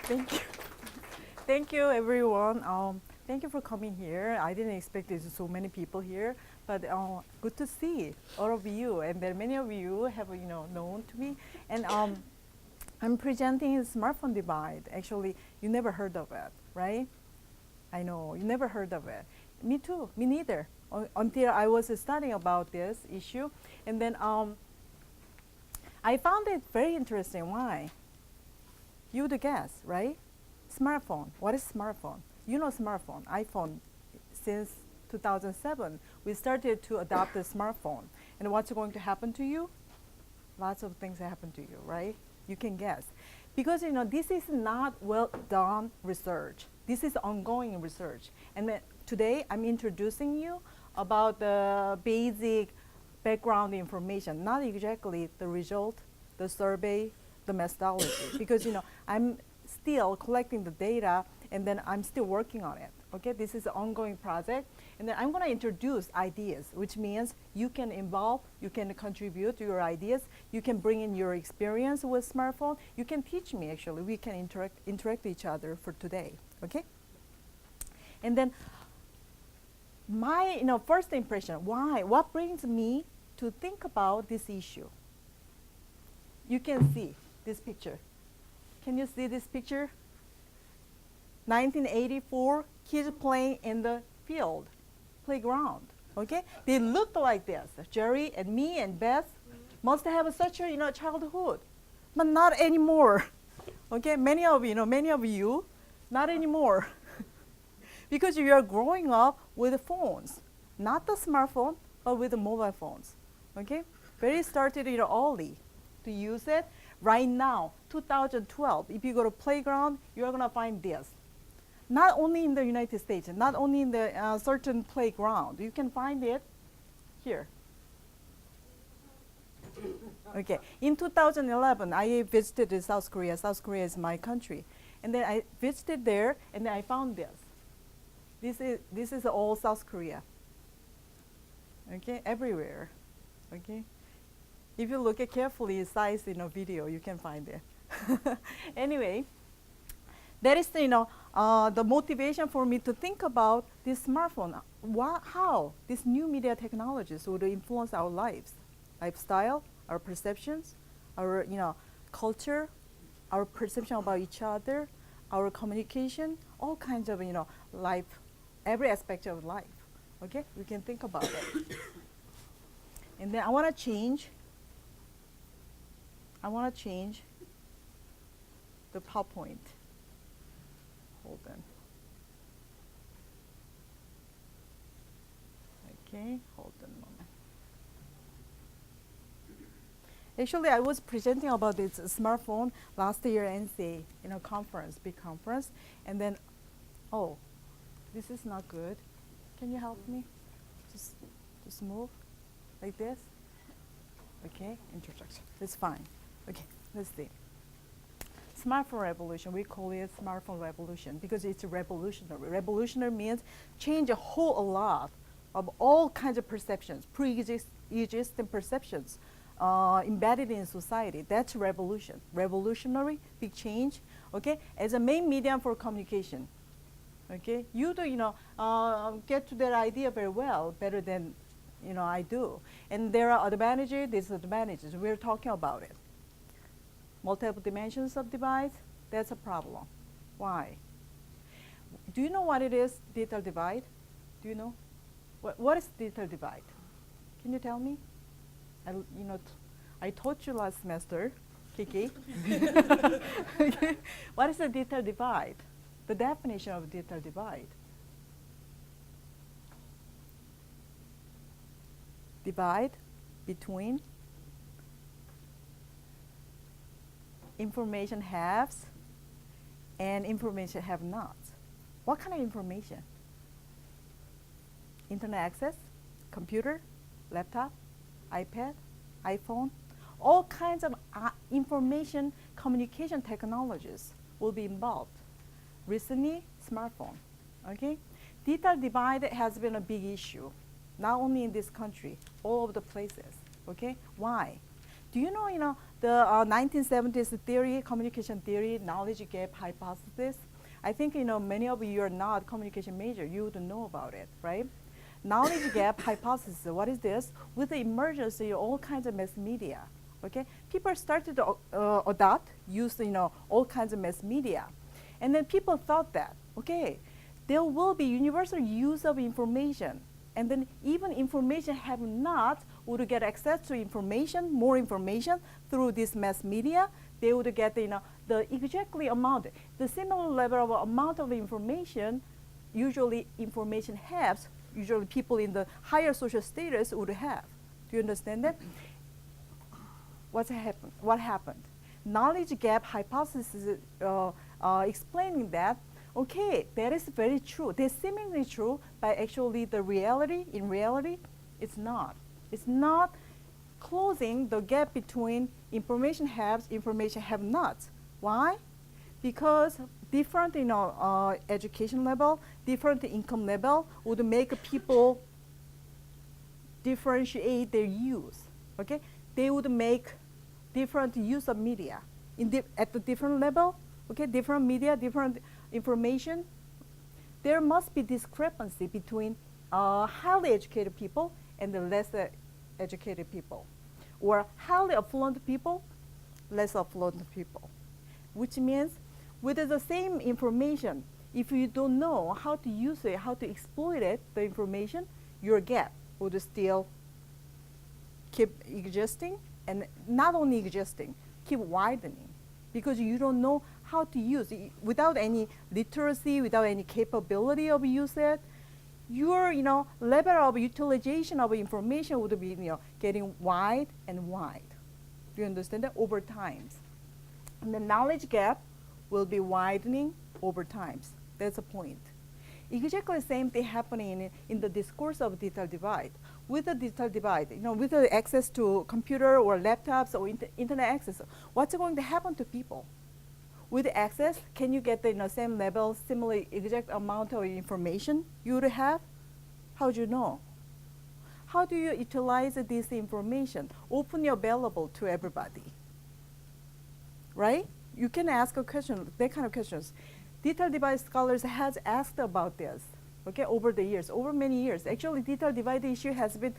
Thank you. Thank you, everyone. Thank you for coming here. I didn't expect there's so many people here, but good to see all of you. And then many of you have, known to me. And I'm presenting a smartphone divide. Actually, you never heard of it, right? I know, you never heard of it. Me too, me neither. Until I was studying about this issue. And then I found it very interesting. Why? You would guess, right? Smartphone. What is smartphone? You know smartphone, iPhone. Since 2007, we started to adopt the smartphone. And what's going to happen to you? Lots of things happen to you, right? You can guess. Because this is not well done research. This is ongoing research. And today I'm introducing you about the basic background information, not exactly the result, the survey, the methodology. Because I'm still collecting the data, and then I'm still working on it. Okay, this is an ongoing project, and then I'm going to introduce ideas, which means you can involve, you can contribute to your ideas, you can bring in your experience with smartphone, you can teach me. Actually, we can interact with each other for today. Okay, and then my first impression. What brings me to think about this issue? You can see this picture. Can you see this picture? 1984, kids playing in the field, playground. Okay, they looked like this. Jerry and me and Beth must have such a childhood, but not anymore. Okay, many of you, not anymore, because you are growing up with phones, not the smartphone, but with the mobile phones. Okay, very started early to use it. Right now, 2012, if you go to playground, you're going to find this. Not only in the United States, not only in the certain playground. You can find it here. Okay, in 2011, I visited South Korea. South Korea is my country. And then I visited there, and then I found this. This is all South Korea. Okay, everywhere. Okay. If you look at carefully, size video, you can find it. Anyway, that is the motivation for me to think about this smartphone. How these new media technologies would influence our lives, lifestyle, our perceptions, our culture, our perception about each other, our communication, all kinds of life, every aspect of life. Okay, we can think about it. And then I want to change the PowerPoint. Hold on. Okay, hold on a moment. Actually, I was presenting about this smartphone last year NCA conference, big conference, and then, oh, this is not good. Can you help me? Just move like this. Okay, introduction. That's fine. Okay, let's see. Smartphone revolution, we call it smartphone revolution because it's revolutionary. Revolutionary means change a whole lot of all kinds of perceptions, pre-existing perceptions embedded in society. That's revolution. Revolutionary, big change, okay? As a main medium for communication, okay? You do, get to that idea very well, better than, I do. And there are advantages, disadvantages. We're talking about it. Multiple dimensions of device, that's a problem. Why? Do you know what it is, digital divide? Do you know? What is digital divide? Can you tell me? I taught you last semester, Kiki. Okay. What is the digital divide? The definition of digital divide. Divide between information haves and information have-nots. What kind of information? Internet access, computer, laptop, iPad, iPhone, all kinds of information communication technologies will be involved. Recently, smartphone, okay? Digital divide has been a big issue, not only in this country, all over the places, okay? Why? Do you know, the 1970s theory, communication theory, knowledge gap hypothesis? I think, many of you are not communication major. You would know about it, right? Knowledge gap hypothesis, what is this? With the emergence of all kinds of mass media, okay? People started to use, all kinds of mass media. And then people thought that, okay, there will be universal use of information. And then even information have not would get access to information, more information through this mass media. They would get, the exactly amount, the similar level of amount of information, usually information has, usually people in the higher social status would have. Do you understand that? What happened? Knowledge gap hypothesis explaining that, okay, that is very true. They're seemingly true, but actually the reality, in reality, it's not. It's not closing the gap between information haves, information have-nots. Why? Because different, education level, different income level would make people differentiate their use. Okay, they would make different use of media at the different level. Okay, different media, different information. There must be discrepancy between highly educated people and the less educated people, or highly affluent people, less affluent people, which means with the same information, if you don't know how to use it, how to exploit it, the information, your gap would still keep existing, and not only existing, keep widening, because you don't know how to use it. Without any literacy, without any capability of use it, your level of utilization of information would be getting wide and wide. Do you understand that? Over time. And the knowledge gap will be widening over time. That's the point. Exactly the same thing happening in the discourse of digital divide. With the digital divide, with the access to computer or laptops or internet access, what's going to happen to people? With access, can you get the same level, similar exact amount of information you would have? How do you know? How do you utilize this information openly available to everybody? Right? You can ask a question, that kind of questions. Digital divide scholars has asked about this, okay, over the years, over many years. Actually, digital divide issue has been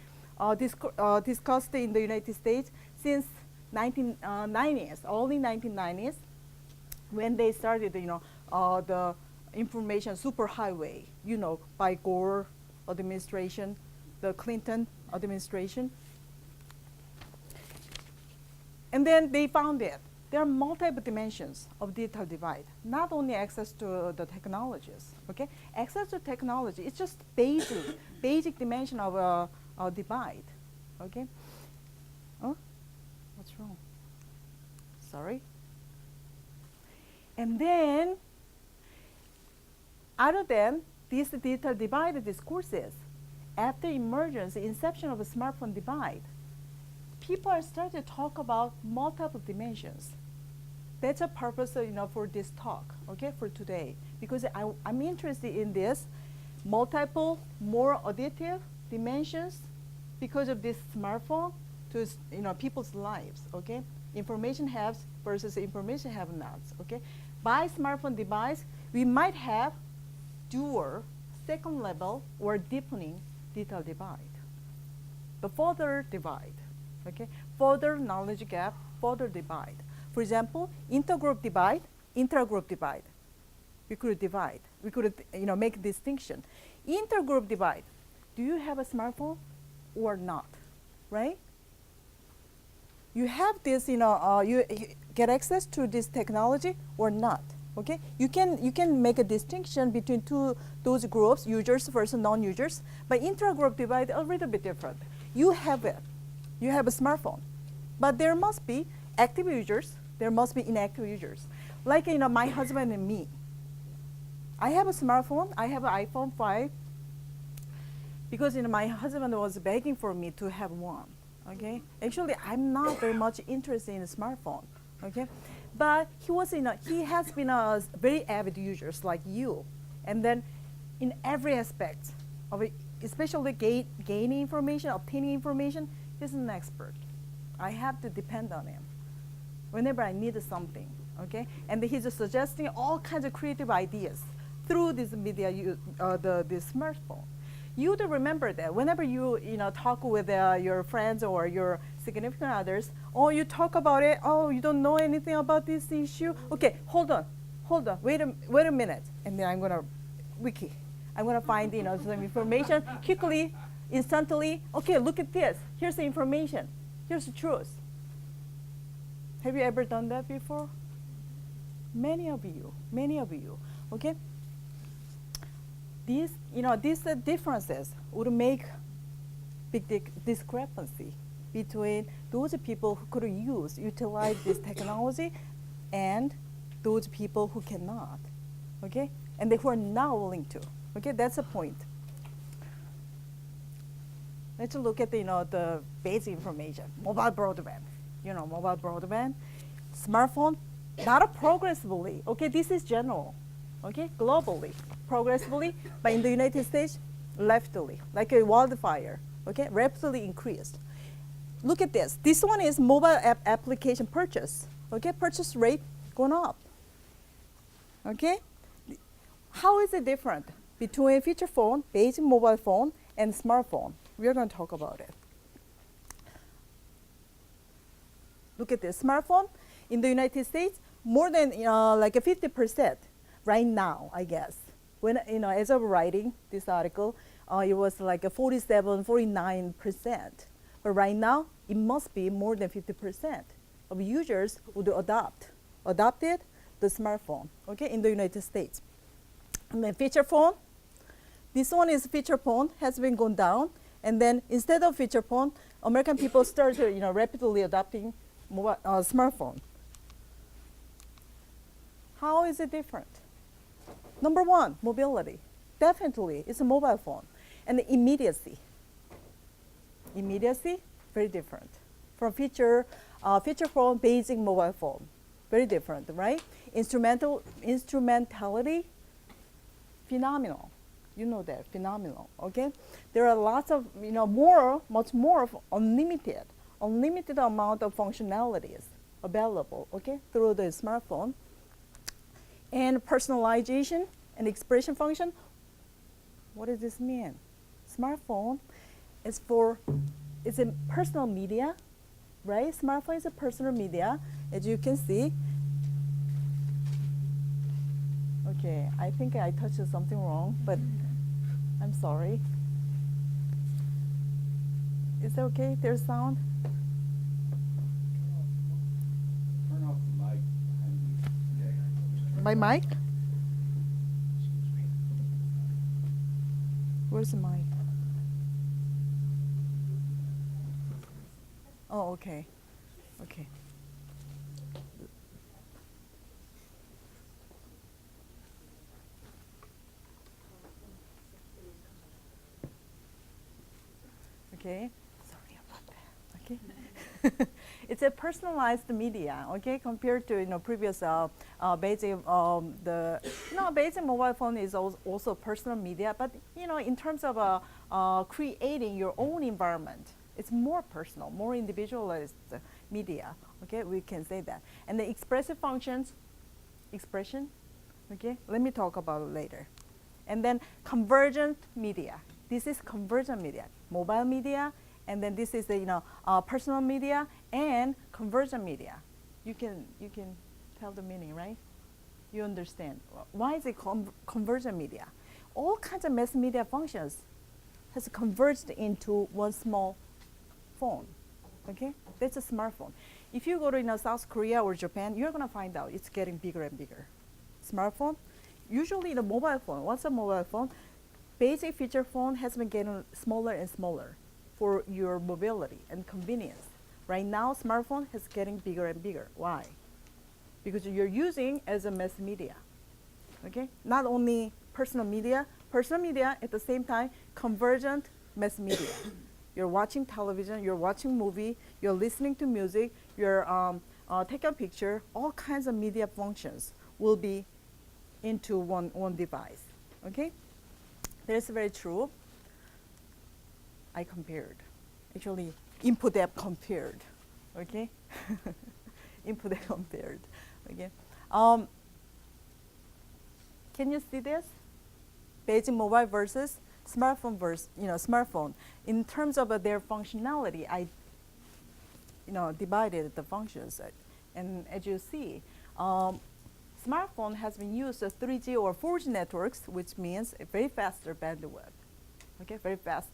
discussed in the United States since 1990s, early 1990s. When they started, the information superhighway, by Gore administration, the Clinton administration. And then they found it. There are multiple dimensions of digital divide, not only access to the technologies, okay? Access to technology, it's just basic dimension of a divide, okay? Oh, what's wrong? Sorry. And then, other than these digital divide discourses, after emergence, inception of a smartphone divide, people are starting to talk about multiple dimensions. That's a purpose, for this talk, okay, for today, because I'm interested in this multiple, more additive dimensions because of this smartphone to people's lives, okay? Information haves versus information have-nots, okay? By smartphone device, we might have dual, second level, or deepening digital divide. The further divide, okay? Further knowledge gap, further divide. For example, intergroup divide, intragroup divide. We could divide. We could make a distinction. Intergroup divide. Do you have a smartphone or not? Right? You have this, you get access to this technology or not. Okay? You can make a distinction between those groups, users versus non-users. But intragroup divide a little bit different. You have it. You have a smartphone. But there must be active users. There must be inactive users. Like my husband and me. I have a smartphone. I have an iPhone 5 because my husband was begging for me to have one. Okay. Actually, I'm not very much interested in a smartphone. Okay. But he has been a very avid user like you, and then in every aspect of it, especially gaining information, obtaining information, he's an expert. I have to depend on him whenever I need something, okay? And he's suggesting all kinds of creative ideas through this media, this smartphone. You would remember that whenever you talk with your friends or your significant others, oh, you talk about it, oh, you don't know anything about this issue. Okay, hold on, wait a minute, and then I'm gonna wiki. I'm gonna find some information quickly, instantly. Okay, look at this. Here's the information. Here's the truth. Have you ever done that before? Many of you. Okay. These differences would make big discrepancy between those people who could utilize this technology and those people who cannot, okay? And who are not willing to, okay? That's the point. Let's look at the basic information. Mobile broadband, smartphone, not progressively, okay? This is general, okay? Globally, progressively, but in the United States, rapidly, like a wildfire, okay? Rapidly increased. Look at this. This one is mobile app application purchase, okay? Purchase rate going up, okay? How is it different between feature phone, basic mobile phone, and smartphone? We are going to talk about it. Look at this. Smartphone in the United States, more than like 50% right now, I guess. When as of writing this article, it was like a 47, 49%. But right now, it must be more than 50% of users would adopted the smartphone, okay, in the United States. And then feature phone, this one is feature phone, has been gone down. And then instead of feature phone, American people started rapidly adopting mobile, smartphone. How is it different? Number one, mobility. Definitely, it's a mobile phone. And the immediacy. Immediacy, very different. From feature phone, basic mobile phone. Very different, right? Instrumentality, phenomenal. You know that, phenomenal, okay? There are lots of, much more of unlimited amount of functionalities available, okay, through the smartphone. And personalization and expression function, what does this mean? Smartphone is a personal media, right? Smartphone is a personal media, as you can see. Okay, I think I touched something wrong, but I'm sorry. Is that okay? There's sound? Turn off the mic behind you. My mic? Where's the mic? Oh, okay. Okay. Okay. Sorry about that. Okay. It's a personalized media, okay, compared to previous basic basic mobile phone is also personal media, but in terms of creating your own environment, it's more personal, more individualized media, okay, we can say that. And the expressive functions, expression, okay, let me talk about it later. And then convergent media. This is convergent media, mobile media, and then this is the personal media and convergent media. You can tell the meaning, right? You understand why is it convergent media? All kinds of mass media functions has converged into one small phone. Okay, that's a smartphone. If you go to South Korea or Japan, you're gonna find out it's getting bigger and bigger. Smartphone, usually the mobile phone. What's a mobile phone? Basic feature phone has been getting smaller and smaller for your mobility and convenience. Right now, smartphone is getting bigger and bigger. Why? Because you're using as a mass media. Okay, not only personal media at the same time convergent mass media. You're watching television, you're watching movie, you're listening to music, you're taking a picture. All kinds of media functions will be into one device. Okay, that's very true. I compared, actually input app compared. Okay, input and compared. Okay, can you see this? Beijing mobile versus smartphone versus smartphone. In terms of their functionality, I divided the functions, and as you see, smartphone has been used as 3G or 4G networks, which means a very faster bandwidth. Okay, very fast.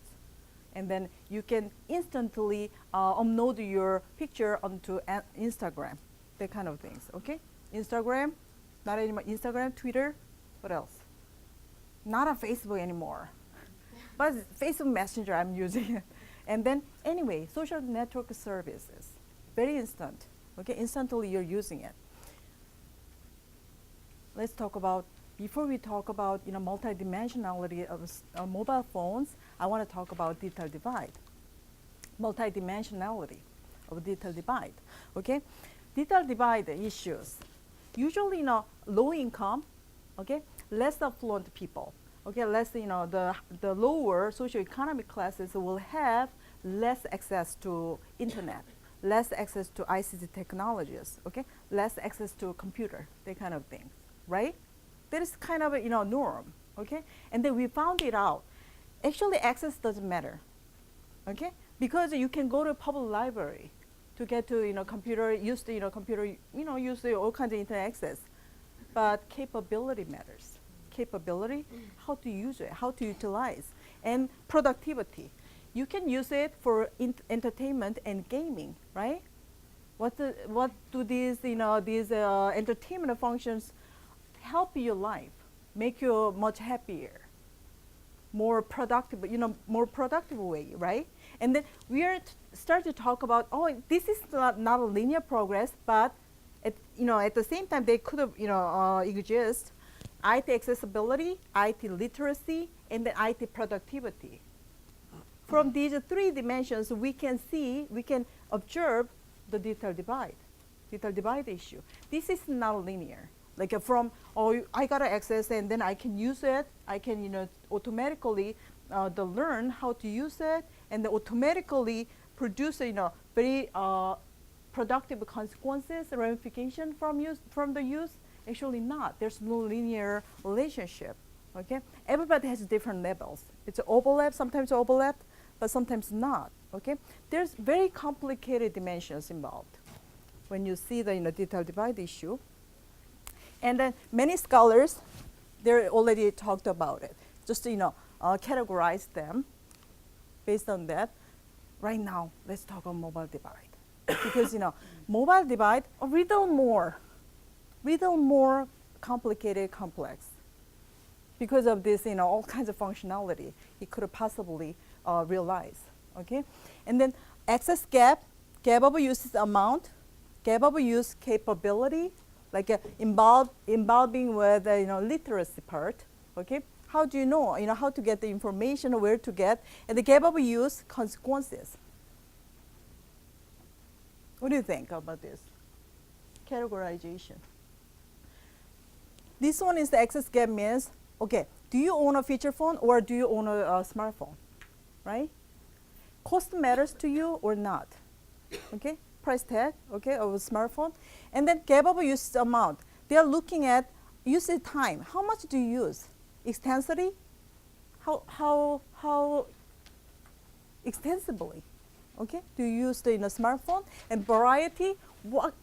And then you can instantly upload your picture onto Instagram, that kind of things. Okay, Instagram, not anymore. Instagram, Twitter, what else? Not on Facebook anymore, but Facebook Messenger I'm using. And then anyway, social network services, very instant. Okay, instantly you're using it. Let's talk about, before we talk about multidimensionality of mobile phones, I want to talk about digital divide, multidimensionality of digital divide. Okay, digital divide issues. Usually, low income, okay, less affluent people, okay, less the lower socioeconomic classes will have less access to internet, less access to ICT technologies, okay, less access to a computer, that kind of thing, right? That is kind of a norm, okay? And then we found it out. Actually, access doesn't matter, okay? Because you can go to a public library to get to computer, use the computer, use the all kinds of internet access. But capability matters. Capability, how to use it, how to utilize, and productivity. You can use it for entertainment and gaming, right? What do these entertainment functions help your life, make you much happier, more productive, more productive way, right? And then we are start to talk about, this is not a linear progress, but at the same time they could have exist IT accessibility, IT literacy, and then IT productivity. From these three dimensions, we can observe the digital divide issue. This is not linear. Like I got access and then I can use it. I can automatically learn how to use it and automatically produce very productive consequences, ramification from the use. Actually not. There's no linear relationship. Okay, everybody has different levels. It's overlap, sometimes overlap, but sometimes not. Okay, there's very complicated dimensions involved when you see the digital divide issue. And then many scholars, they already talked about it. Just categorize them based on that. Right now, let's talk about mobile divide, because mobile divide a little more complicated, complex. Because of this, all kinds of functionality it could possibly realize. Okay, and then access gap of use amount, gap of use capability, like involving with literacy part. Okay, how do you know how to get the information, where to get, and the gap of use consequences. What do you think about this categorization? This one is the access gap means, okay, do you own a feature phone or do you own a smartphone, right? Cost matters to you or not, okay? Price tag, okay, of a smartphone. And then gap of use amount. They are looking at usage time. How much do you use? Extensively? How extensively, okay? Do you use the smartphone? And variety, what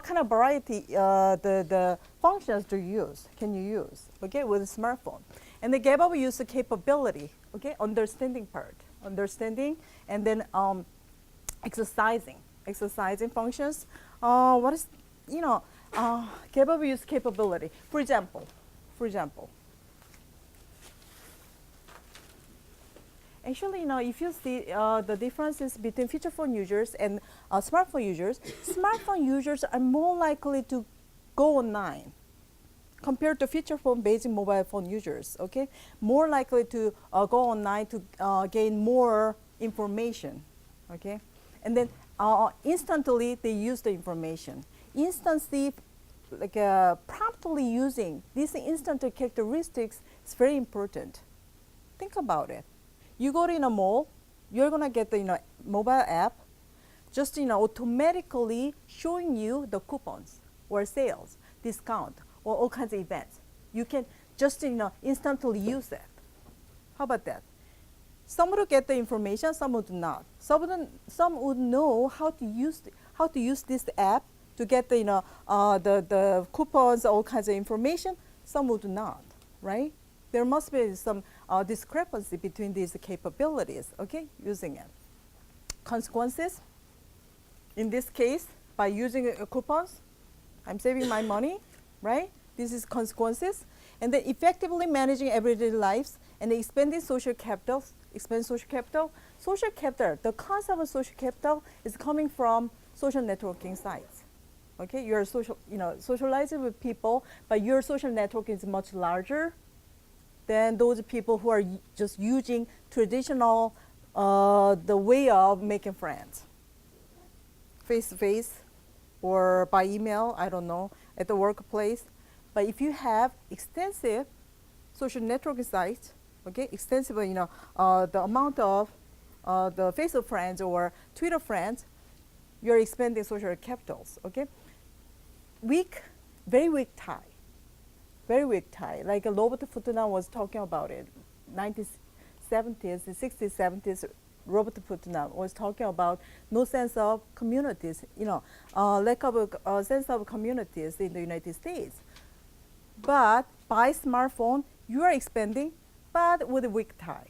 kind of variety the functions do you use, can you use, okay, with a smartphone. And the gap of use capability, okay, understanding part, and then exercising functions. What is, gap of use capability? For example, actually, if you see the differences between feature phone users and smartphone users are more likely to go online compared to feature phone based mobile phone users, okay? More likely to go online to gain more information, okay? And then instantly they use the information. Instantly, like promptly using these instant characteristics is very important. Think about it. You go to a mall, you're gonna get the mobile app. just automatically showing you the coupons or sales, discount, or all kinds of events. You can just instantly use that. How about that? Some would get the information, some would not. Some would know how to use this app to get the coupons, all kinds of information. Some would not, right? There must be some discrepancy between these capabilities, okay, using it. Consequences, in this case, by using coupons, I'm saving my money, right? This is consequences. And then effectively managing everyday lives and expanding social capital. Expand social capital. Social capital, the concept of social capital is coming from social networking sites. Okay, you're socializing with people, but your social network is much larger than those people who are just using traditional the way of making friends, face to face, or by email. I don't know, at the workplace. But if you have extensive social networking sites, okay, extensive, the amount of the Facebook friends or Twitter friends, you're expanding social capitals, okay? Very weak tie. Very weak tie. Like Robert Futuna was talking about it, 1970s, 60s, 70s. Robert Futuna was talking about no sense of communities, lack of a sense of communities in the United States. But by smartphone, you are expanding, but with a weak tie.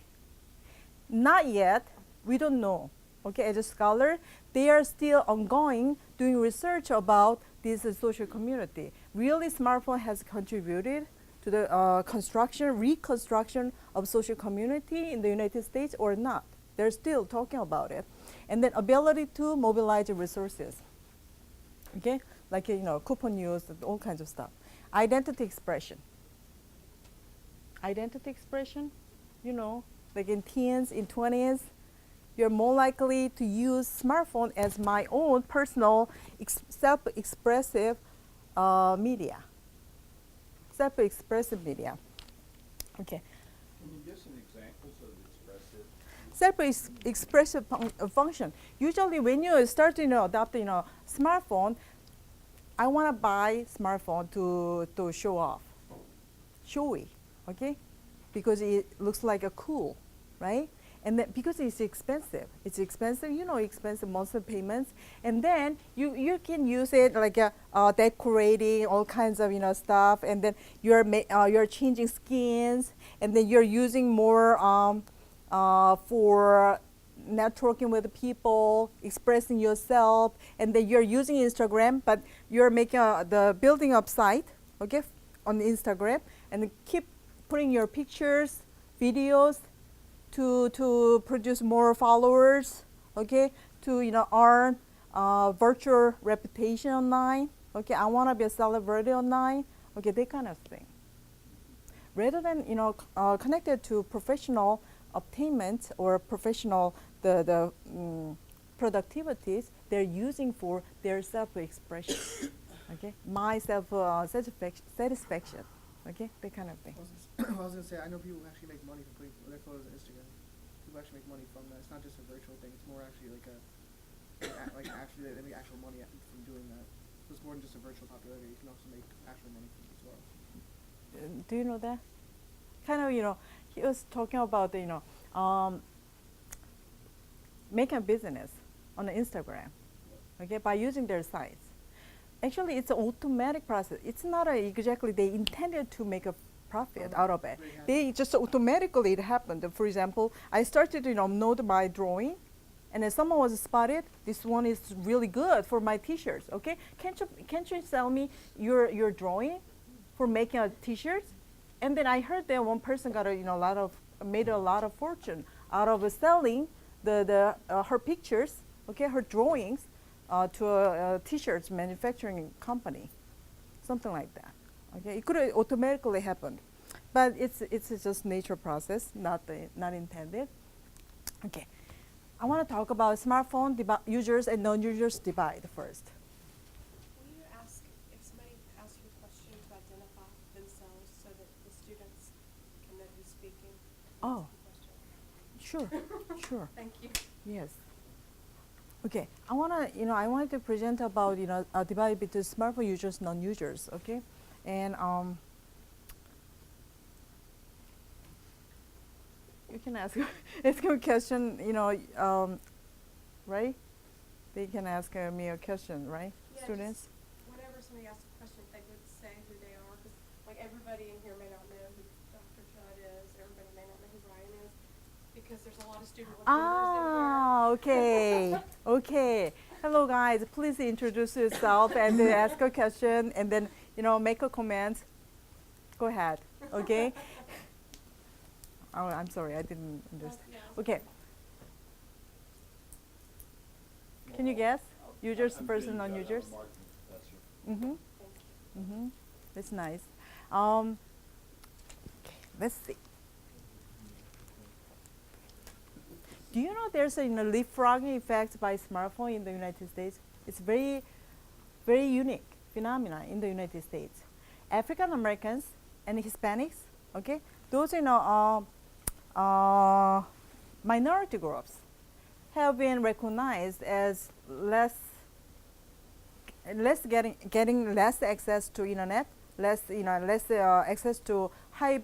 Not yet, we don't know. Okay, as a scholar, they are still ongoing doing research about this social community. Really, smartphone has contributed to the reconstruction of social community in the United States or not. They're still talking about it. And then ability to mobilize resources. Okay, like coupon use, all kinds of stuff. Identity expression. Identity expression, like in teens, in 20s, you're more likely to use smartphone as my own personal self-expressive media. Self-expressive media. Okay. Can you give some examples of expressive? Self-expressive function. Usually when you start adopting smartphone, I want to buy smartphone to show off. Showy, okay? Because it looks like a cool, right? And then because it's expensive, expensive monthly payments, and then you can use it like decorating all kinds of stuff, and then you're changing skins, and then you're using more for networking with people, expressing yourself, and then you're using Instagram, but you're making the building up site, okay, on Instagram, and keep putting your pictures, videos, to produce more followers, okay, to earn virtual reputation online, okay. I want to be a celebrity online, okay, that kind of thing. Rather than connected to professional obtainment or professional the productivities, they're using for their self-expression, okay, my satisfaction, okay, that kind of thing. I was going to say, I know people actually make money from putting their photos on Instagram. People actually make money from that. It's not just a virtual thing. It's more actually like actually they make actual money from doing that. So it's more than just a virtual popularity. You can also make actual money from it as well. Do you know that? Kind of, he was talking about making a business on Instagram, okay, by using their sites. Actually, it's an automatic process. It's not exactly they intended to make a profit out of it. They just automatically, it happened. For example, I started to note my drawing, and then someone was spotted. This one is really good for my T-shirts. Okay, can't you sell me your drawing for making a T-shirt? And then I heard that one person got made a lot of fortune out of selling her pictures, okay, her drawings, to a T-shirts manufacturing company, something like that. Okay, it could have automatically happened, but it's just nature process, not intended. Okay, I want to talk about smartphone users and non-users divide first. Will you ask, if somebody asks you a question, to identify themselves so that the students can know who's speaking? Oh, sure, sure. Thank you. Yes. Okay, I wanted to present about, a divide between smartphone users, non-users, okay? And you can ask, ask a question, right? They can ask me a question, right, Yeah, students? just whenever somebody asks a question, if they would say who they are, because like everybody in here may not know who Dr. Judd is, everybody may not know who Ryan is, because there's a lot of student recruiters Ah, okay, okay. Hello, guys. Please introduce yourself and then ask a question, and then make a comment. Go ahead. Okay. Oh, I'm sorry, I didn't in here. understand. Yeah, Okay. Can you guess? Users I'm versus Judd. I'm a non-users. marketing professor. Mm-hmm. thank you. Mm-hmm. That's nice. Okay, let's see. Do you know there's a leapfrogging effect by smartphone in the United States? It's very, very unique phenomenon in the United States. African Americans and Hispanics, okay, those minority groups have been recognized as getting less access to internet, less access to high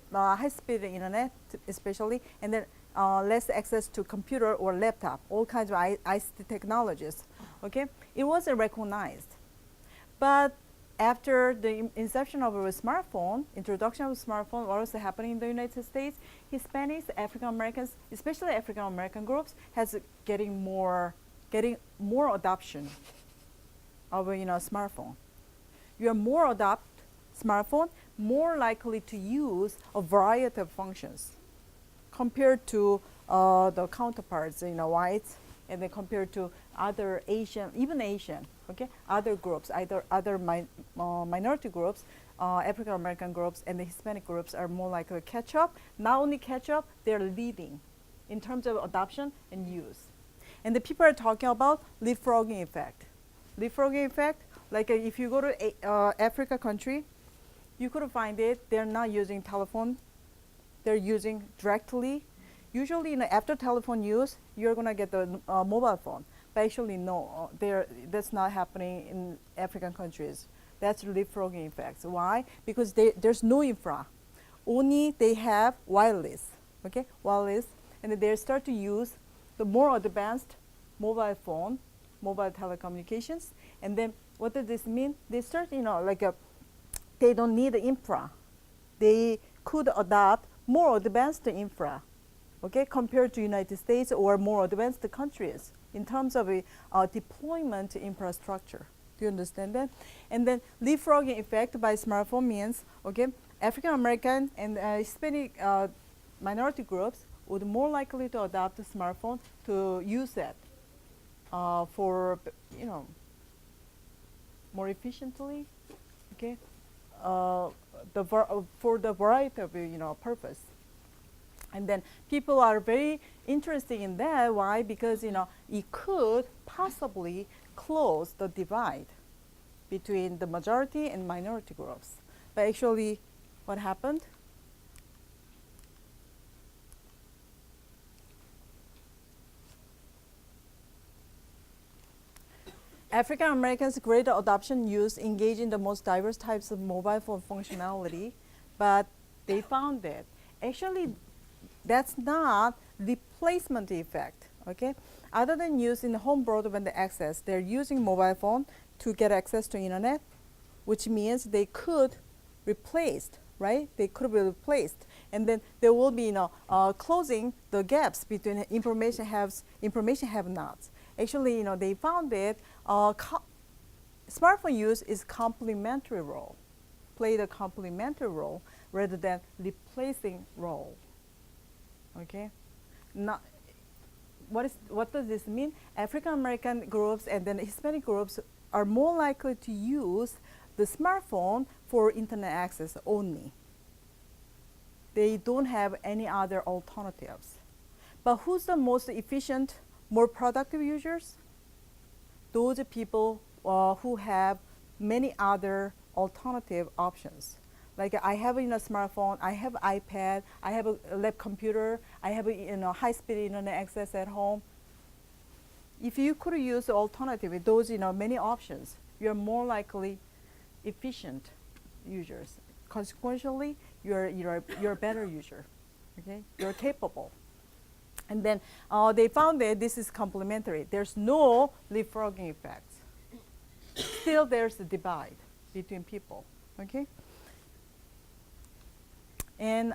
speed internet, especially, and then less access to computer or laptop, all kinds of ICT technologies. Okay, it wasn't recognized, but after the inception of a smartphone, introduction of a smartphone, what was happening in the United States? Hispanics, African Americans, especially African American groups, has getting more adoption of a smartphone. You are more adopt smartphone, more likely to use a variety of functions compared to the counterparts, whites, and then compared to other Asian, even Asian, okay, other groups, other minority groups, African American groups, and the Hispanic groups are more likely to catch up. Not only catch up, they're leading in terms of adoption and use. And the people are talking about leapfrogging effect. Leapfrogging effect, like if you go to Africa country, you could find it. They're not using telephone. They're using directly. Usually, after telephone use, you're gonna get the mobile phone. But actually, no, that's not happening in African countries. That's leapfrogging effects. Why? Because there's no infra. Only they have wireless, okay, wireless, and then they start to use the more advanced mobile phone, mobile telecommunications, and then what does this mean? They start, they don't need the infra. They could adopt more advanced infra, okay, compared to United States or more advanced countries in terms of deployment infrastructure. Do you understand that? And then leapfrogging effect by smartphone means, okay, African American and Hispanic minority groups would more likely to adopt a smartphone to use it for, more efficiently, okay, for the variety of purpose. And then people are very interested in that. Why? Because it could possibly close the divide between the majority and minority groups. But actually, what happened? African Americans' greater adoption use engage in the most diverse types of mobile phone functionality, but they found that actually that's not replacement effect, okay? Other than using home broadband access, they're using mobile phone to get access to internet, which means they could replaced, right? They could be replaced, and then there will be closing the gaps between information have-nots. Actually, they found that smartphone use is complementary role, played a complementary role rather than replacing role. Okay, not what does this mean? African American groups and then Hispanic groups are more likely to use the smartphone for internet access only. They don't have any other alternatives. But who's the most efficient, more productive users? Those people who have many other alternative options. Like I have a smartphone, I have iPad, I have a lab computer, I have high-speed internet access at home. if you could use the alternative with those, many options, you're more likely efficient users. Consequently, you're a better user. Okay, you're capable. And then they found that this is complementary. There's no leapfrogging effects. Still, there's a divide between people. Okay. And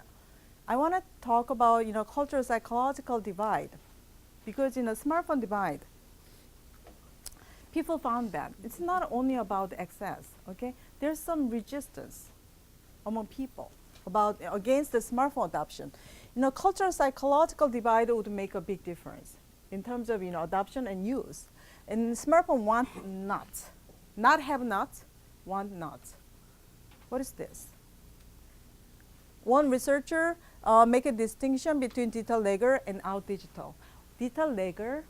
I want to talk about cultural psychological divide, because smartphone divide, people found that it's not only about access. Okay, there's some resistance among people against the smartphone adoption. Cultural psychological divide would make a big difference in terms of adoption and use. And smartphone want not have not, want not. What is this? One researcher make a distinction between digital lagger and out digital. Digital lagger,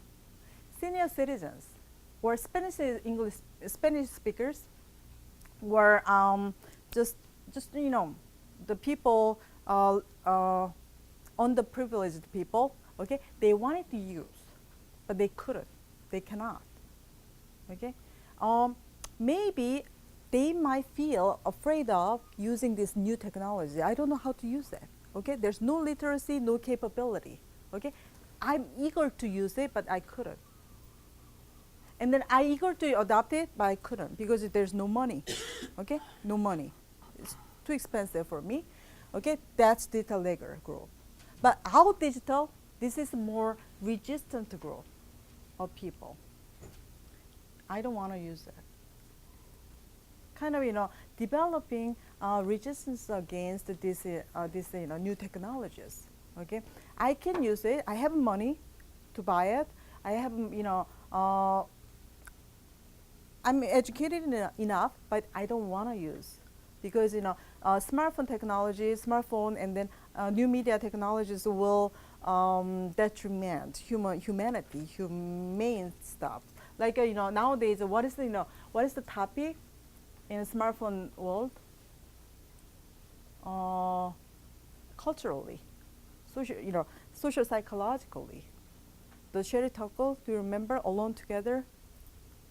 senior citizens or Spanish speakers were just the people underprivileged people. Okay, they wanted to use, but they couldn't. They cannot. Okay, maybe they might feel afraid of using this new technology. I don't know how to use that. Okay, there's no literacy, no capability. Okay, I'm eager to use it, but I couldn't. And then I eager to adopt it, but I couldn't because there's no money. Okay, no money. It's too expensive for me. Okay, that's digital lagger group. But out digital, this is more resistant group of people. I don't want to use that. Kind of, developing resistance against this new technologies. Okay, I can use it. I have money to buy it. I have, I'm educated enough, but I don't want to use because smartphone technology, and then new media technologies will detriment humanity, humane stuff. Like nowadays, what is the topic in smartphone world? Culturally, social psychologically. The Sherry Tuckle, do you remember Alone Together?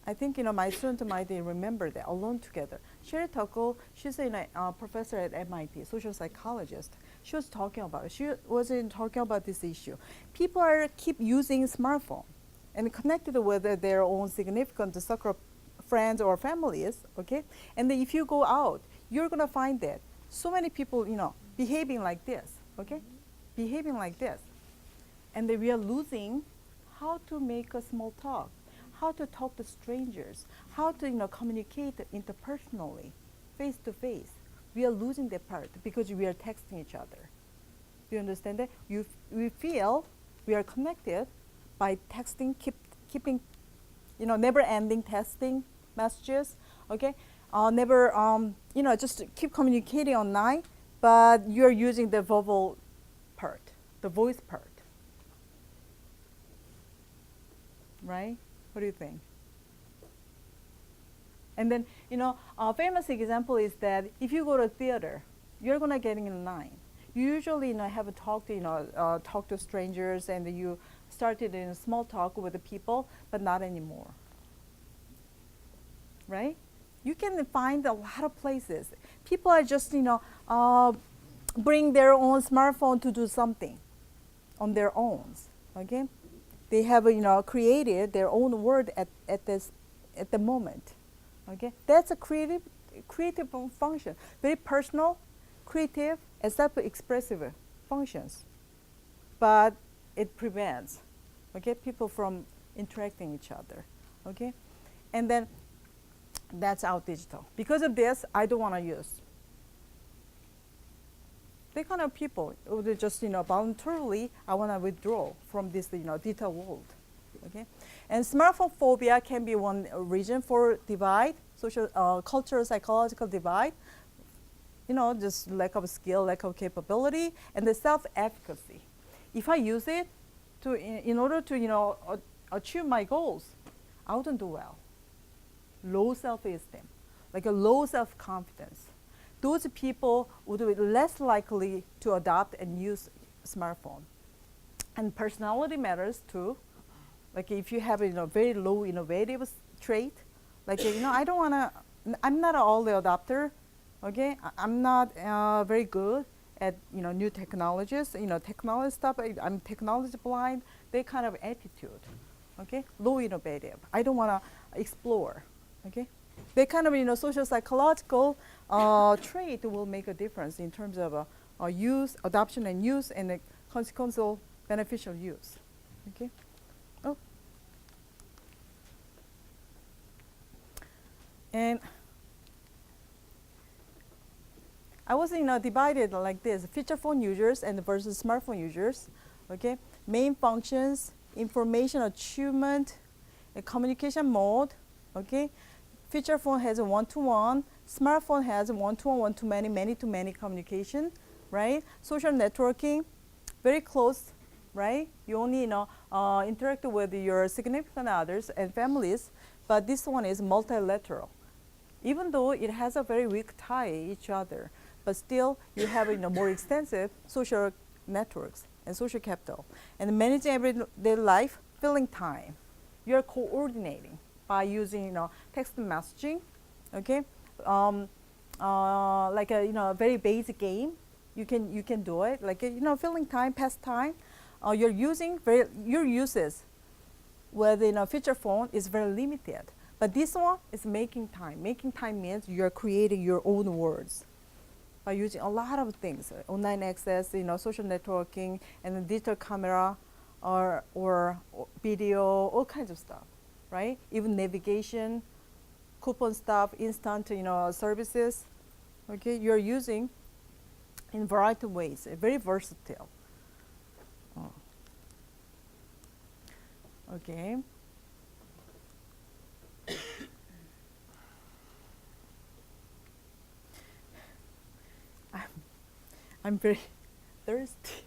I think my student might remember that, Alone Together. Sherry Tuckle, she's a professor at MIT, social psychologist. She was talking about it. She was talking about this issue. People keep using smartphone and connected with their own significant circle of friends or families, okay? And then if you go out, you're gonna find that so many people, behaving like this, okay? Behaving like this. And then we are losing how to make a small talk, how to talk to strangers, how to communicate interpersonally, face to face. We are losing that part because we are texting each other. Do you understand that? We feel we are connected by texting, keeping, never-ending texting messages. Okay, never, just keep communicating online, but you are using the verbal part, the voice part. Right? What do you think? And then, a famous example is that if you go to a theater, you're gonna get in line. You usually, have a talk to, talk to strangers, and you started in a small talk with the people, but not anymore. Right? You can find a lot of places. People are just, bring their own smartphone to do something on their own. Okay? They have, created their own word at the moment. Okay, that's a creative function, very personal, creative, and self-expressive functions. But it prevents, people from interacting with each other. Okay, and then that's out digital. Because of this, I don't want to use. They kind of people would just voluntarily, I want to withdraw from this digital world. Okay, and smartphone phobia can be one reason for divide, social, cultural, psychological divide. Just lack of skill, lack of capability, and the self-efficacy. If I use it in order to achieve my goals, I wouldn't do well. Low self-esteem, like a low self-confidence. Those people would be less likely to adopt and use smartphone. And personality matters too. Like if you have very low innovative trait, like I don't wanna. I'm not an early adopter. Okay, I'm not very good at new technologies. Technology stuff. I'm technology blind. They kind of attitude. Okay, low innovative. I don't wanna explore. Okay, they kind of social psychological trait will make a difference in terms of use, adoption, and use, and the consequential beneficial use. Okay. Oh. And I was divided like this: feature phone users and versus smartphone users. Okay, main functions, information achievement, and communication mode. Okay, feature phone has a one-to-one. Smartphone has a one-to-one, one-to-many, many-to-many communication. Right? Social networking, very close. Right? You only interact with your significant others and families, but this one is multilateral. Even though it has a very weak tie each other, but still you have more extensive social networks and social capital. And managing everyday life, filling time. You're coordinating by using text messaging, okay? Like a very basic game, you can do it. Like filling time, pass time. Your uses with feature phone is very limited. But this one is making time. Making time means you're creating your own words by using a lot of things, online access, social networking, and then digital camera, or video, all kinds of stuff, right? Even navigation, coupon stuff, instant, services. Okay, you're using in a variety of ways, very versatile. Oh. Okay. I'm very thirsty.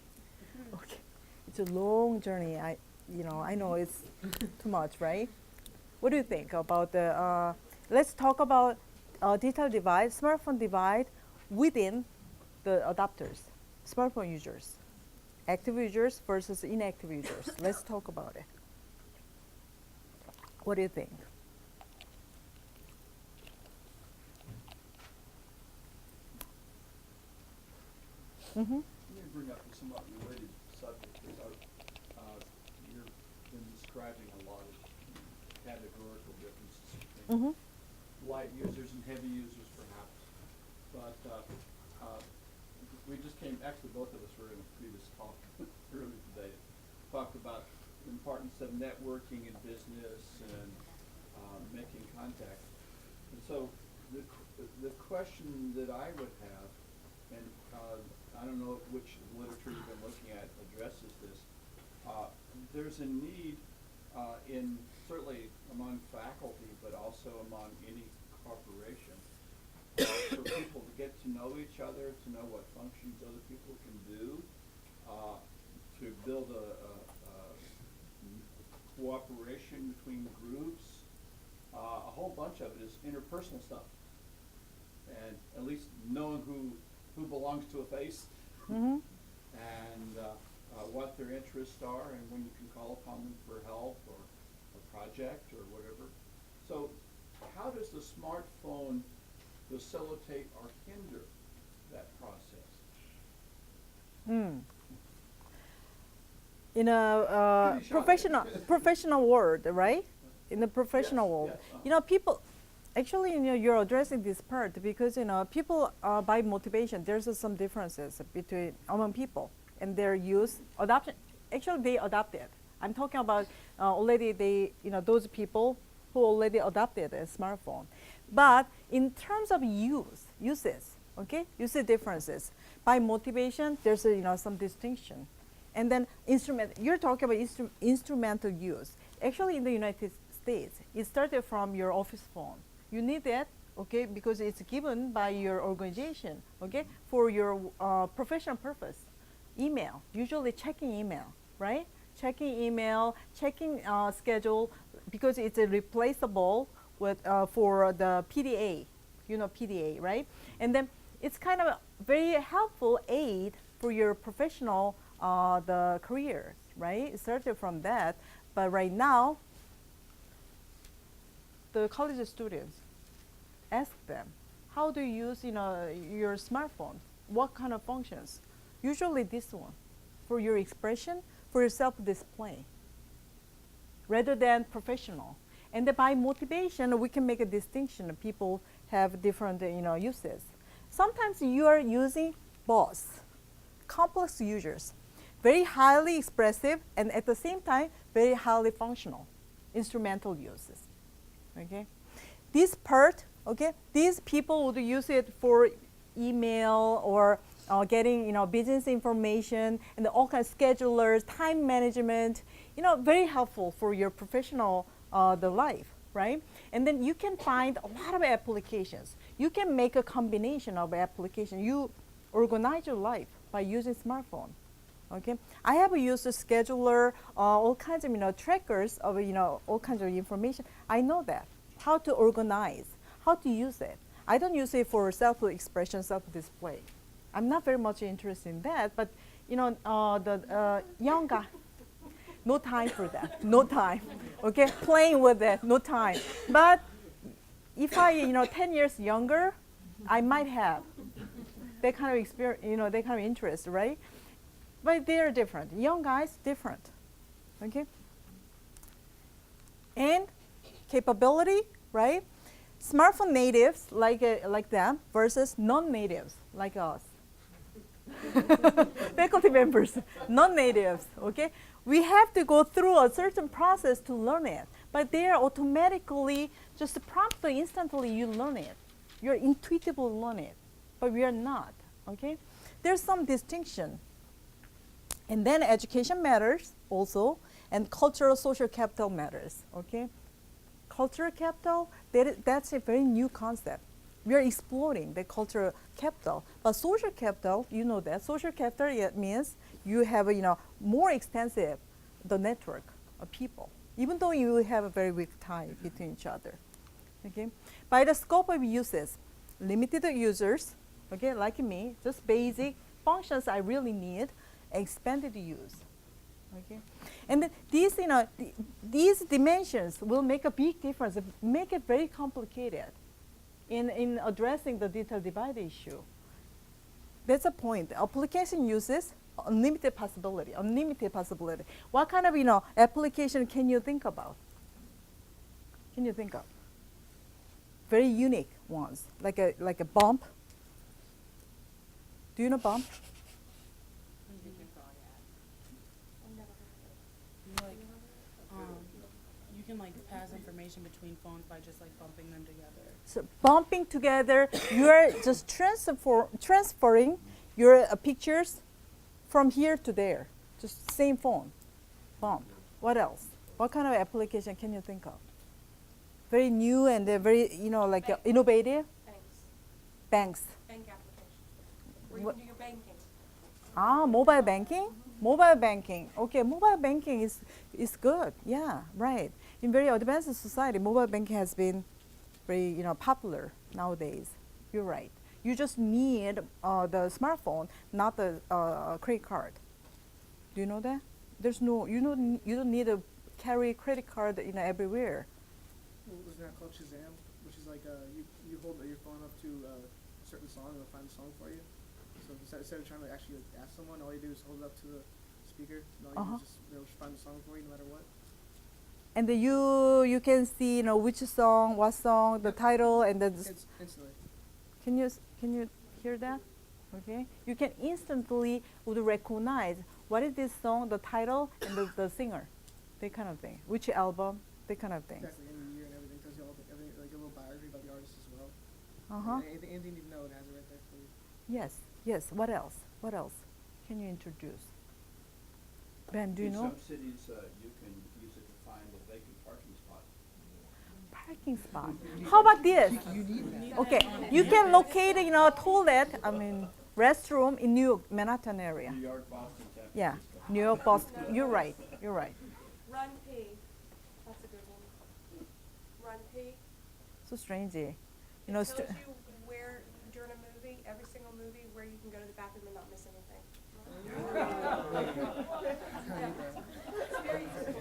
Okay, it's a long journey. I know it's too much, right? What do you think about the? Let's talk about digital divide, smartphone divide within the adopters, smartphone users, active users versus inactive users. Let's talk about it. What do you think? Mm-hmm. Let me bring up a somewhat related subject, because you've been describing a lot of categorical differences between Mm-hmm. light users and heavy users, perhaps. But we just came, actually both of us were in a previous talk earlier today, talked about the importance of networking in business and making contact. And so the question that I would have, and I don't know which literature you've been looking at addresses this. There's a need in certainly among faculty, but also among any corporation, for people to get to know each other, to know what functions other people can do, to build a cooperation between groups. A whole bunch of it is interpersonal stuff, and at least knowing who belongs to a face, Mm-hmm. and what their interests are, and when you can call upon them for help or a project or whatever. So how does the smartphone facilitate or hinder that process? In a Pretty shocking. professional world, right? In the professional Yes, world, yes, people. Actually, you're addressing this part because people by motivation. There's some differences between among people and their use adoption. Actually, they adopted. I'm talking about already those people who already adopted a smartphone. But in terms of uses, okay, you see differences. By motivation, there's some distinction. And then you're talking about instrumental use. Actually, in the United States, it started from your office phone. You need that, okay, because it's given by your organization, okay, for your professional purpose. Email, usually checking email, right? Checking email, checking schedule, because it's replaceable with for the PDA, PDA, right? And then it's kind of a very helpful aid for your professional the careers, right? It started from that, But right now, the college students, ask them, how do you use your smartphone? What kind of functions? Usually this one, for your expression, for your self-display, rather than professional. And then by motivation, we can make a distinction. People have different uses. Sometimes you are using both, complex users, very highly expressive, and at the same time, very highly functional, instrumental uses. Okay, this part, okay, these people would use it for email or getting business information and all kinds of schedulers, time management. Very helpful for your professional the life, right? And then you can find a lot of applications. You can make a combination of applications. You organize your life by using smartphone. Okay, I have used a scheduler, all kinds of trackers of all kinds of information. I know that how to organize, how to use it. I don't use it for self-expression, self-display. I'm not very much interested in that, but the young guy, no time for that, no time. Okay, playing with that, no time. But if I 10 years younger, I might have that kind of experience, that kind of interest, right? But they're different. Young guys, different. Okay? And capability, right? Smartphone natives like them versus non-natives like us. Faculty members, non-natives, okay? We have to go through a certain process to learn it, but they are automatically, just promptly, instantly you learn it. You're intuitively learn it, but we are not, okay? There's some distinction. And then education matters also, and cultural social capital matters, okay? Cultural capital, that's a very new concept. We are exploring the cultural capital, but social capital, you know that. Social capital means you have more extensive the network of people, even though you have a very weak tie between each other, okay? By the scope of uses, limited users, okay, like me, just basic functions I really need, expanded use, okay? And then these, these dimensions will make a big difference, make it very complicated in addressing the digital divide issue. That's a point. Application uses unlimited possibility, unlimited possibility. What kind of, application can you think about? Can you think of? Very unique ones, like a bump. Do you know bump? You can pass information between phones by just bumping them together. So bumping together, you're just transferring your pictures from here to there, just same phone, bump. What else? What kind of application can you think of? Very new and very, innovative. Banks. Bank application, where you What- can do your banking. Mobile banking? Mobile banking. Okay, mobile banking is good. Yeah, right. In very advanced society, mobile banking has been very popular nowadays. You're right. You just need the smartphone, not the credit card. Do you know that? There's no you don't need to carry credit card everywhere. Wasn't that called Shazam? Which is you hold your phone up to a certain song and it'll find the song for you. So instead of trying to actually ask someone, all you do is hold it up to the speaker. And all you do is they'll just find the song for you no matter what. And then you can see which song, what song, the title, and then Instantly. can you hear that? Okay, you can instantly would recognize what is this song, the title, and the singer, that kind of thing. Which album, that kind of thing. Exactly, and the year and everything. Tells you all everything, like a little biography about the artist as well. Anything you need to know, it has it right there for you. Yes. What else? What else can you introduce? Ben, do you know? In some cities, you can use it to find a vacant parking spot. Parking spot. How about this? You need that. Okay, you can locate a toilet, restroom in New York, Manhattan area. New York, Boston, San Yeah, Francisco. New York, Boston. You're right. Run P, that's a good one. Run P. So strange. It tells you where, during a movie, every single movie, where you can go to the bathroom and not miss anything. It's very useful.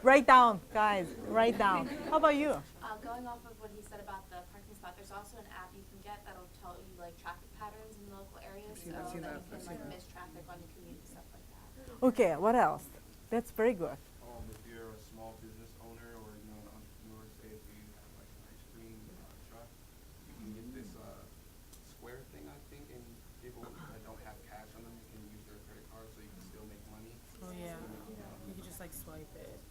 Write down, guys. Write down. How about you? Going off of what he said about the parking spot, there's also an app you can get that'll tell you like traffic patterns in the local areas, so I've seen that that. you I've can seen like that. miss traffic on your commute and stuff like that. Okay, what else? That's very good. If you're a small business owner or an entrepreneur, say if you have like an ice cream truck, you can get this square thing, I think, and people that don't have cash on them can use their credit card, so you can still make money. Oh yeah. You could just like swipe it.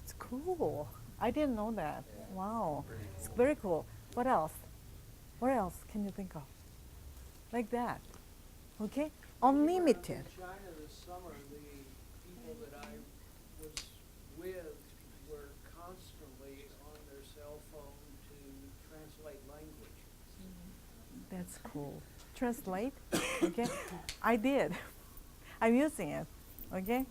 It's cool. I didn't know that. Wow. It's very cool. What else? What else can you think of? Like that. Okay? Unlimited. In China this summer, the people that I was with were constantly on their cell phone to translate language. That's cool. Translate. Okay? I did. I'm using it. Okay?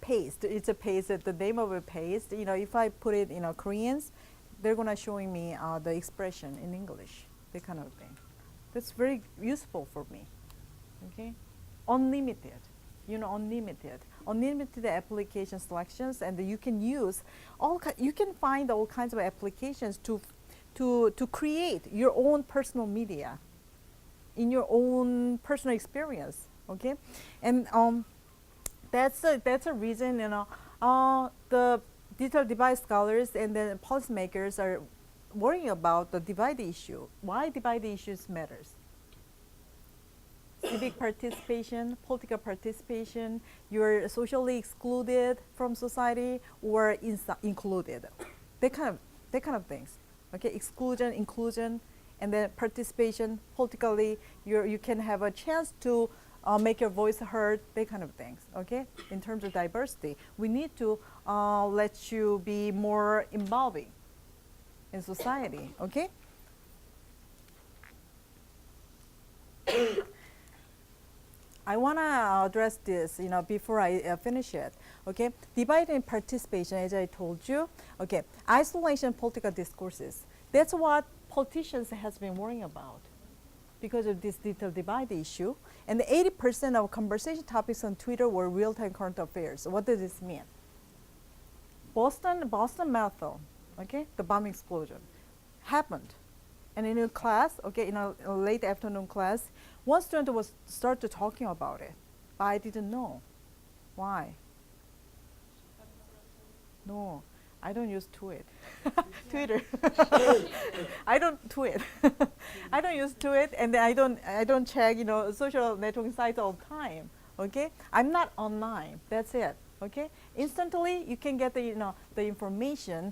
Paste. It's a paste. The name of a paste. If I put it in Koreans, they're gonna showing me the expression in English. That kind of thing. That's very useful for me. Okay, unlimited. Unlimited application selections, and you can use you can find all kinds of applications to create your own personal media in your own personal experience. Okay, and that's a reason the digital divide scholars and the policymakers are worrying about the divide issue. Why divide issues matters? Civic participation, political participation, you're socially excluded from society or included. That kind of things. Okay, exclusion, inclusion, and then participation. Politically, you can have a chance to make your voice heard. That kind of things. Okay, in terms of diversity, we need to let you be more involving in society. Okay. I want to address this, before I finish it. Okay, divide and participation, as I told you. Okay, isolation, political discourses. That's what politicians has been worrying about because of this digital divide issue. And 80% of conversation topics on Twitter were real-time current affairs. What does this mean? Boston Marathon, okay, the bomb explosion happened. And in a class, okay, in a late afternoon class, one student started talking about it, but I didn't know. Why? No, I don't use tweet. Twitter. I don't tweet. I don't use tweet, and then I don't check, social networking sites all the time. Okay, I'm not online. That's it. Okay, instantly you can get the information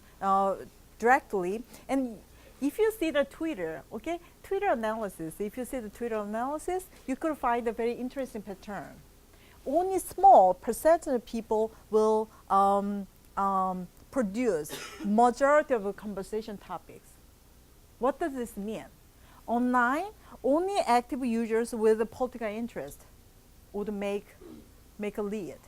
directly. And if you see the Twitter, okay, Twitter analysis, if you see the Twitter analysis, you could find a very interesting pattern. Only small percentage of people will produce majority of the conversation topics. What does this mean? Online, only active users with a political interest would make a lead.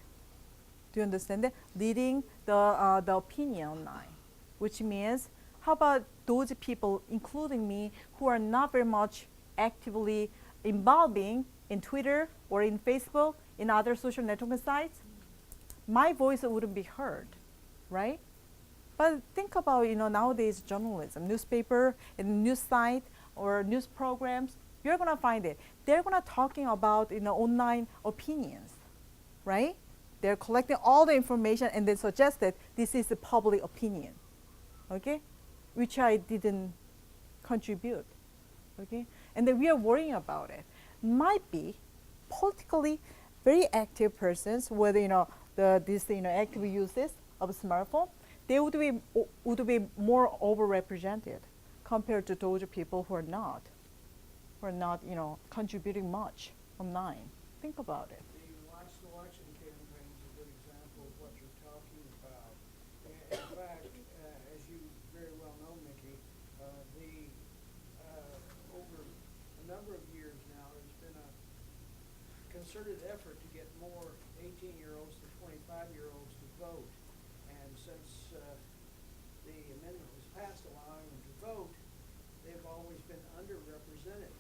Do you understand that? Leading the opinion online, which means, how about those people, including me, who are not very much actively involving in Twitter or in Facebook, in other social networking sites? My voice wouldn't be heard, right? But think about, nowadays journalism, newspaper and news site or news programs, you're gonna find it. They're gonna talking about, online opinions, right? They're collecting all the information and then suggest that this is the public opinion, okay? Which I didn't contribute, okay? And then we are worrying about it. Might be politically very active persons, whether, active uses of a smartphone, they would be more overrepresented compared to those people who are not, contributing much online. Think about it. The last election campaign is a good example of what you're talking about. In fact, as you very well know, Mickey, over a number of years now, there's been a concerted effort to get more 18-year-olds to 25-year-olds to vote. And since the amendment was passed allowing them to vote, they've always been underrepresented.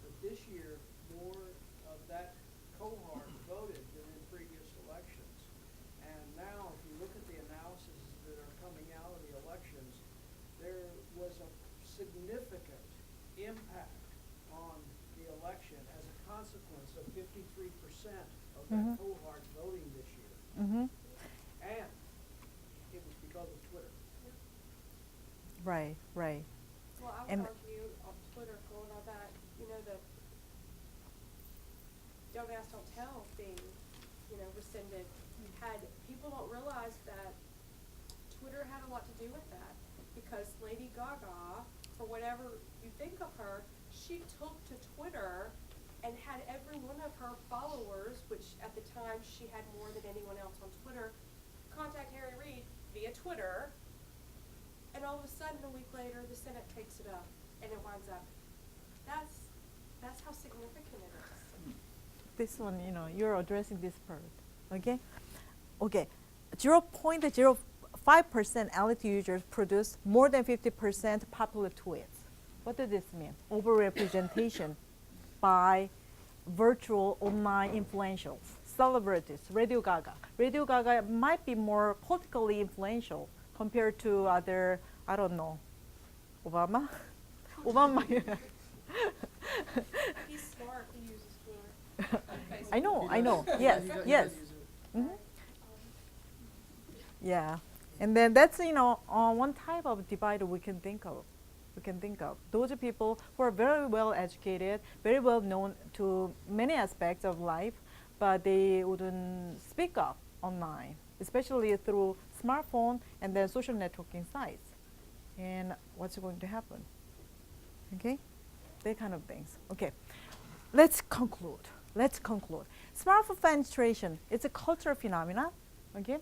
But this year, more of that cohort voted than in previous elections. And now, if you look consequence of 53% of Mhm. that cohort voting this year. Mm-hmm. And it was because of Twitter. Right, right. Well, I would And argue on Twitter, going on that, you know, the don't ask, don't tell thing, you know, rescinded, had, people don't realize that Twitter had a lot to do with that. Because Lady Gaga, for whatever you think of her, she took to Twitter and had every one of her followers, which at the time she had more than anyone else on Twitter, contact Harry Reid via Twitter. And all of a sudden, a week later, the Senate takes it up, and it winds up. That's how significant it is. this one, you know, you're addressing this part, okay? Okay, 0.05% elite users produce more than 50% popular tweets. What does this mean? Overrepresentation by virtual online influentials, celebrities, Radio Gaga. Radio Gaga might be more politically influential compared to other, I don't know, Obama? Obama. He's smart. He uses Twitter. I know, He I know. does. Yes, He does yes. use it. Mhm. Yeah, and then that's, you know, one type of divide we can think of. Those are people who are very well educated, very well known to many aspects of life, but they wouldn't speak up online, especially through smartphone and then social networking sites. And what's going to happen? Okay, that kind of things. Okay, let's conclude. Smartphone penetration, it's a cultural phenomenon. Okay,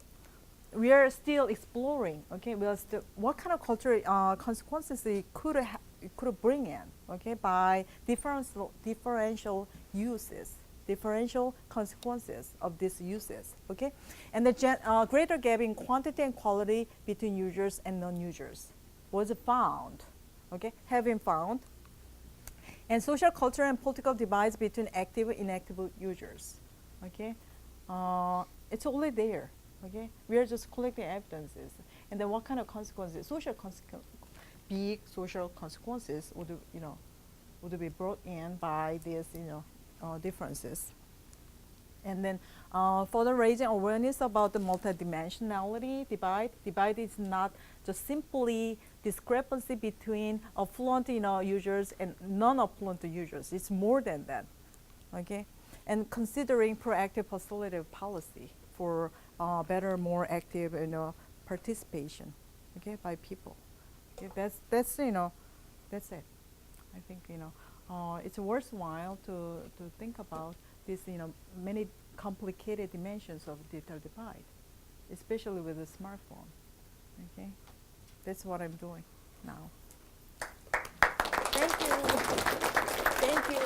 we are still exploring. Okay, we are still what kind of cultural consequences it could bring in. Okay, by differential uses, differential consequences of these uses. Okay, and the greater gap in quantity and quality between users and non-users was found. Okay, have been found. And social, cultural, and political divides between active and inactive users. Okay, it's already there. Okay, we are just collecting evidences, and then what kind of consequences, big social consequences would be brought in by these differences. And then further raising awareness about the multidimensionality divide. Divide is not just simply discrepancy between affluent users and non-affluent users. It's more than that. Okay, and considering proactive facilitative policy for better, more active participation. Okay, by people. Okay, that's that's it. I think it's worthwhile to think about this many complicated dimensions of digital divide, especially with the smartphone. Okay, that's what I'm doing now. Thank you. Thank you.